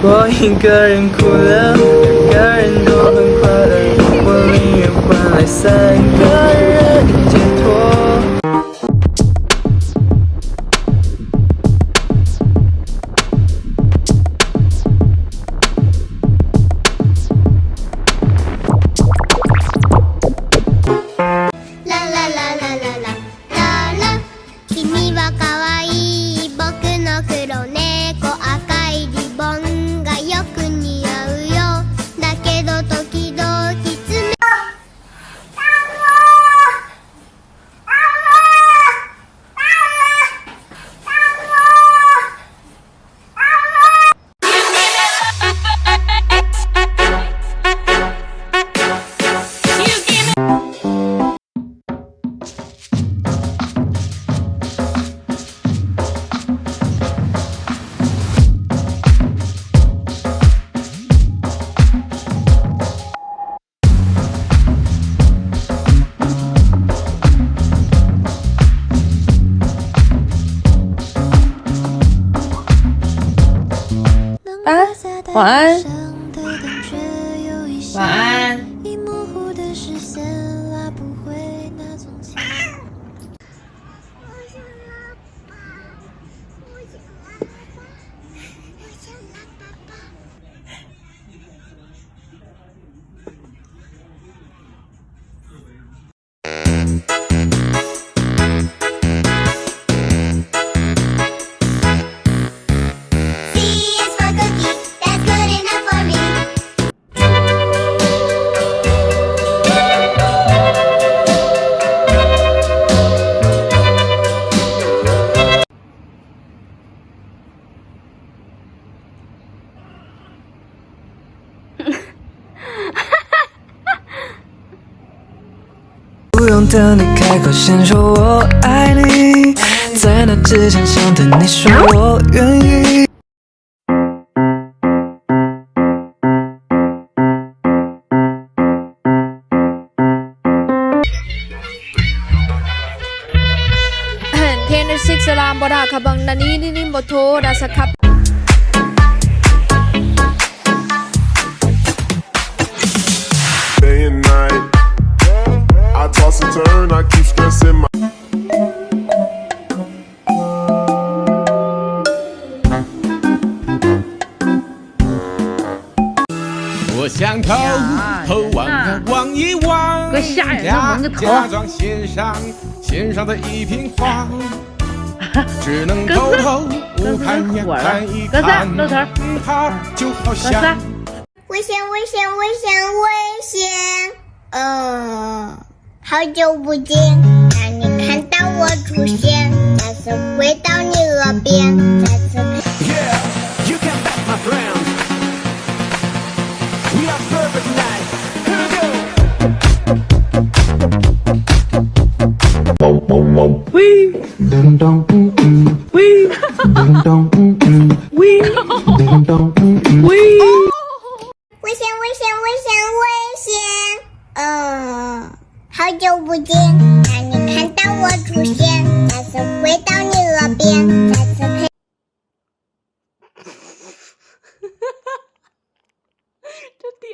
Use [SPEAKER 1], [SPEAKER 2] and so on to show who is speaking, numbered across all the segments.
[SPEAKER 1] 我一个人哭了，每个人都很快乐，我宁愿换来3个人解脱。
[SPEAKER 2] 晚安，晚安。
[SPEAKER 1] 不用等你开口先说我爱你，在那之前想对你说我愿意。
[SPEAKER 3] 天日識สลามบ่ด่าขบังนานี้นี่บ่โทรด่าสักครับ
[SPEAKER 4] Day and night, I toss and turn, I keep stressing my.
[SPEAKER 5] 我想偷望一望，假装献上的一瓶花，只能偷偷看一看，它就好像。
[SPEAKER 6] 危险！好久不见，当你看到我出现，再次回到你耳边，再次。
[SPEAKER 7] Yeah, you come back, my friend. We are perfect tonight. Here we go.
[SPEAKER 1] Wee, dum dum wee, dum dum wee, dum dum wee。
[SPEAKER 6] 危险！好久不见，当你看到我出现，再次回到你耳边，再次陪。
[SPEAKER 2] 这点，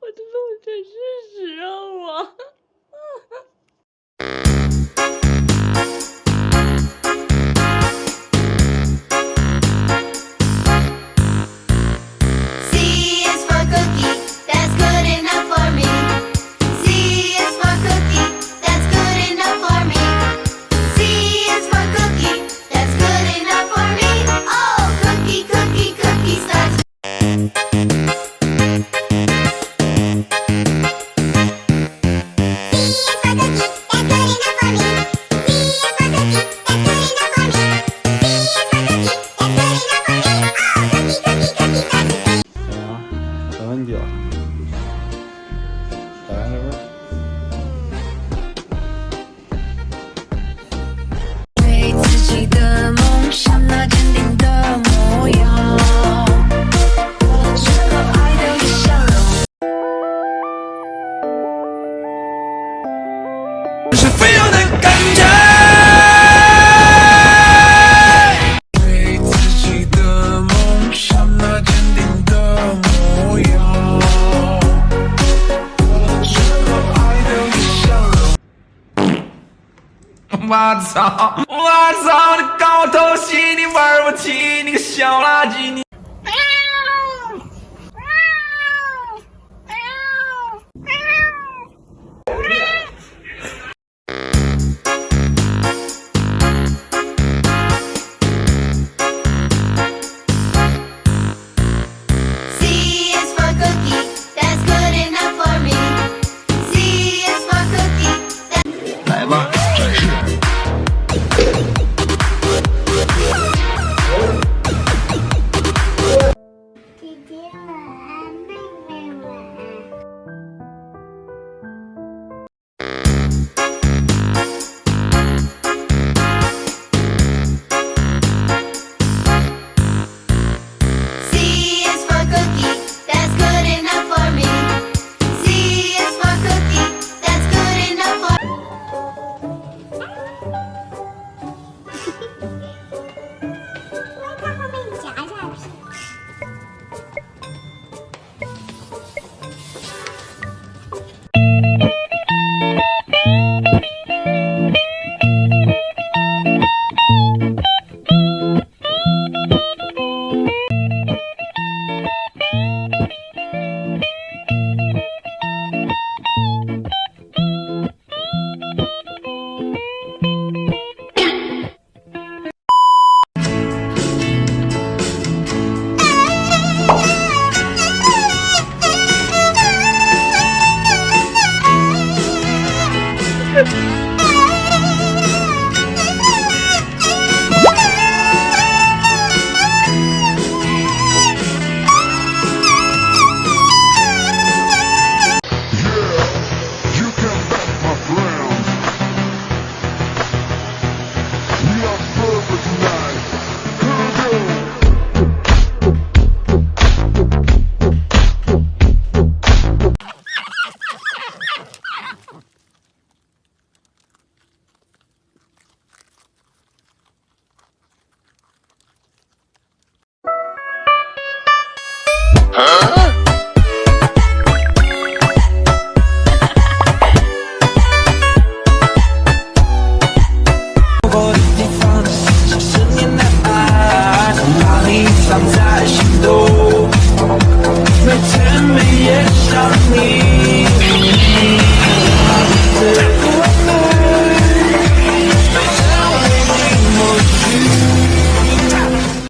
[SPEAKER 2] 我的路真是时候啊！That's
[SPEAKER 1] 我操！你高头戏你玩不起，你个小垃圾！你。